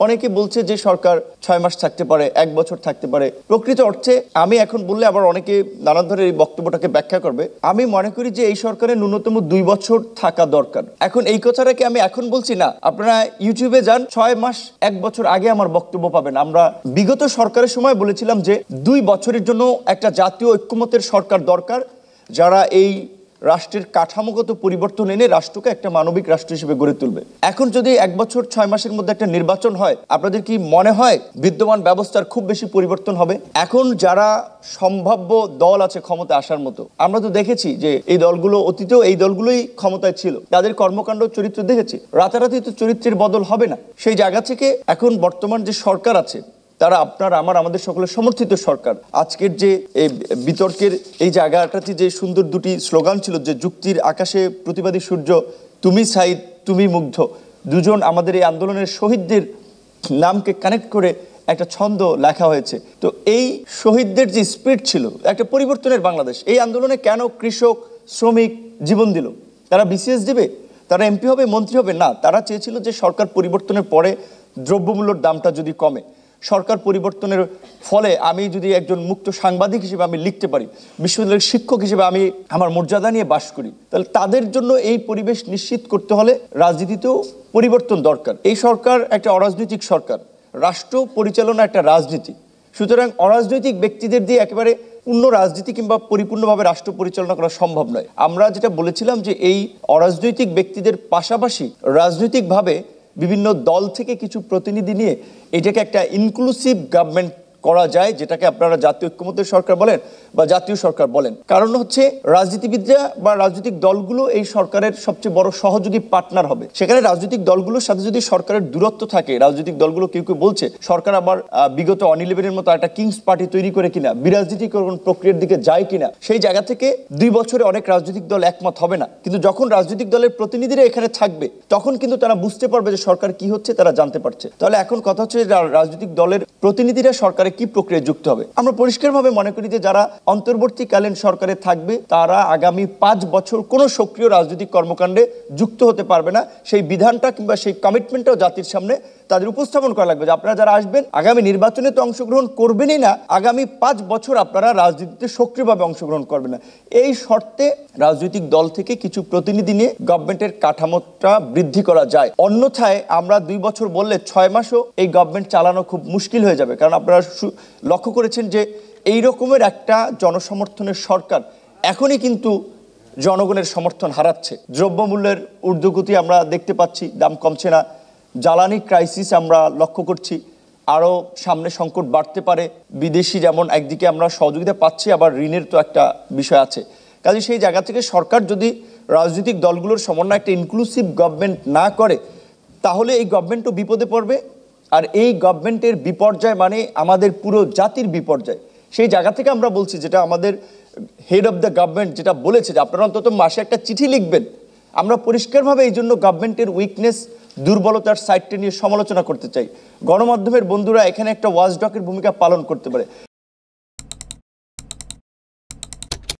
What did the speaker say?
অনেকে বলছে যে সরকার 6 মাস থাকতে পারে, 1 বছর থাকতে পারে। প্রকৃত অর্থে আমি এখন বললে আবার অনেকে নানান ধরনের এই বক্তব্যটাকে ব্যাখ্যা করবে। আমি মনে করি যে এই সরকারের ন্যূনতম 2 বছর থাকা দরকার। এখন এই কথাটাকে আমি এখন বলছি না, আপনারা ইউটিউবে যান, 6 মাস 1 বছর আগে আমার বক্তব্য পাবেন। আমরা বিগত সরকারের সময় বলেছিলাম যে 2 বছরের জন্য একটা জাতীয় ঐক্যমতের সরকার দরকার, যারা এই রাষ্ট্রের কাঠামোগত পরিবর্তন এনে রাষ্ট্রকে একটা মানবিক রাষ্ট্র হিসেবে গড়ে তুলবে। এখন যদি 1 বছর 6 মাসের মধ্যে একটা নির্বাচন হয়, আপনাদের কি মনে হয় বিদ্যমান ব্যবস্থার খুব বেশি পরিবর্তন হবে? এখন যারা সম্ভাব্য দল আছে ক্ষমতা আসার মতো, আমরা তো দেখেছি যে এই দলগুলো অতীতেও এই দলগুলোই ক্ষমতায় ছিল, তাদের কর্মকাণ্ড চরিত্র দেখেছি। রাতারাতি তো চরিত্রের বদল হবে না। সেই জায়গা থেকে এখন বর্তমান যে সরকার আছে, তারা আমাদের সকলের সমর্থিত সরকার। আজকের যে বিতর্কের এই জায়গাটাতে যে সুন্দর দুটি স্লোগান ছিল, যে যুক্তির আকাশে প্রতিবাদী সূর্য, তুমি সাইদ তুমি মুগ্ধ, দুজন আমাদের এই আন্দোলনের শহীদদের নামকে কানেক্ট করে একটা ছন্দ লেখা হয়েছে। তো এই শহীদদের যে স্পিরিট ছিল, একটা পরিবর্তনের বাংলাদেশ। এই আন্দোলনে কেন কৃষক শ্রমিক জীবন দিল? তারা বিসিএস দিবে, তারা এমপি হবে, মন্ত্রী হবে না। তারা চেয়েছিল যে সরকার পরিবর্তনের পরে দ্রব্যমূল্যের দামটা যদি কমে, সরকার পরিবর্তনের ফলে আমি যদি একজন মুক্ত সাংবাদিক হিসেবে আমি লিখতে পারি, বিশ্ববিদ্যালয়ের শিক্ষক হিসেবে আমি আমার মর্যাদা নিয়ে বাস করি, তাহলে তাদের জন্য এই পরিবেশ নিশ্চিত করতে হলে রাজনীতিতেও পরিবর্তন দরকার। এই সরকার একটা অরাজনৈতিক সরকার, রাষ্ট্র পরিচালনা একটা রাজনীতি। সুতরাং অরাজনৈতিক ব্যক্তিদের দিয়ে একেবারে পূর্ণ রাজনীতি কিংবা পরিপূর্ণভাবে রাষ্ট্র পরিচালনা করা সম্ভব নয়। আমরা যেটা বলেছিলাম যে এই অরাজনৈতিক ব্যক্তিদের পাশাপাশি রাজনৈতিকভাবে বিভিন্ন দল থেকে কিছু প্রতিনিধি নিয়ে এটাকে একটা ইনক্লুসিভ গভর্নমেন্ট করা যায়, যেটাকে আপনারা জাতীয় ঐক্যমত্যের সরকার বলেন বা জাতীয় সরকার বলেন। কারণ হচ্ছে রাজনীতিবিদরা বা রাজনৈতিক দলগুলো এই সরকারের সবচেয়ে বড় সহযোগী পার্টনার হবে। সেখানে রাজনৈতিক দলগুলোর সাথে যদি সরকারের দূরত্ব থাকে, রাজনৈতিক দলগুলো কেউ কেউ বলছে সরকার আবার বিগত অনিলেভেনের মতো একটা কিংস পার্টি তৈরি করে কিনা, বিরাজনীতিকরণ প্রক্রিয়ার দিকে যায় কিনা, সেই জায়গা থেকে 2 বছরে অনেক রাজনৈতিক দল একমত হবে না। কিন্তু যখন রাজনৈতিক দলের প্রতিনিধিরা এখানে থাকবে, তখন কিন্তু তারা বুঝতে পারবে যে সরকার কি হচ্ছে, তারা জানতে পারছে। তাহলে এখন কথা হচ্ছে রাজনৈতিক দলের প্রতিনিধিরা সরকারে কি প্রক্রিয়ায় যুক্ত হবে। আমরা পরিষ্কারভাবে মনে করি যে যারা অন্তর্বর্তীকালীন সরকারে থাকবে, তারা আগামী 5 বছর কোনো সক্রিয় রাজনৈতিক কর্মকাণ্ডে যুক্ত হতে পারবে না। সেই বিধানটা কিংবা সেই কমিটমেন্টটাও জাতির সামনে তাদের উপস্থাপন করা লাগবে যে আপনারা যারা আসবেন আগামী নির্বাচনে তো অংশগ্রহণ করবেনই না, আগামী 5 বছর আপনারা রাজনীতিতে সক্রিয়ভাবে অংশগ্রহণ করবেন না। এই শর্তে রাজনৈতিক দল থেকে কিছু প্রতিনিধি নিয়ে গভর্নমেন্টের কাঠামোটা বৃদ্ধি করা যায়। অন্যথায় আমরা 2 বছর বললে 6 মাসও এই গভর্নমেন্ট চালানো খুব মুশকিল হয়ে যাবে। কারণ আপনারা লক্ষ্য করেছেন যে এই রকমের একটা জনসমর্থনের সরকার এখনই কিন্তু জনগণের সমর্থন হারাচ্ছে। দ্রব্যমূল্যের ঊর্ধ্বগতি আমরা দেখতে পাচ্ছি, দাম কমছে না। জ্বালানি ক্রাইসিস আমরা লক্ষ্য করছি, আরও সামনে সংকট বাড়তে পারে। বিদেশি যেমন একদিকে আমরা সহযোগিতা পাচ্ছি, আবার ঋণের তো একটা বিষয় আছে। কাজে সেই জায়গা থেকে সরকার যদি রাজনৈতিক দলগুলোর সমন্বয়ে একটা ইনক্লুসিভ গভর্নমেন্ট না করে, তাহলে এই গভর্নমেন্টও বিপদে পড়বে। আর এই গভর্নমেন্টের বিপর্যয় মানে আমাদের পুরো জাতির বিপর্যয়। সেই জায়গা থেকে আমরা বলছি, যেটা আমাদের হেড অফ দ্য গভর্নমেন্ট যেটা বলেছে যে আপনারা অন্তত মাসে একটা চিঠি লিখবেন। আমরা পরিষ্কারভাবে এই জন্য গভর্নমেন্টের উইকনেস, দুর্বলতার সাইডটা নিয়ে সমালোচনা করতে চাই। গণমাধ্যমের বন্ধুরা এখানে একটা ওয়াচডগের ভূমিকা পালন করতে পারে।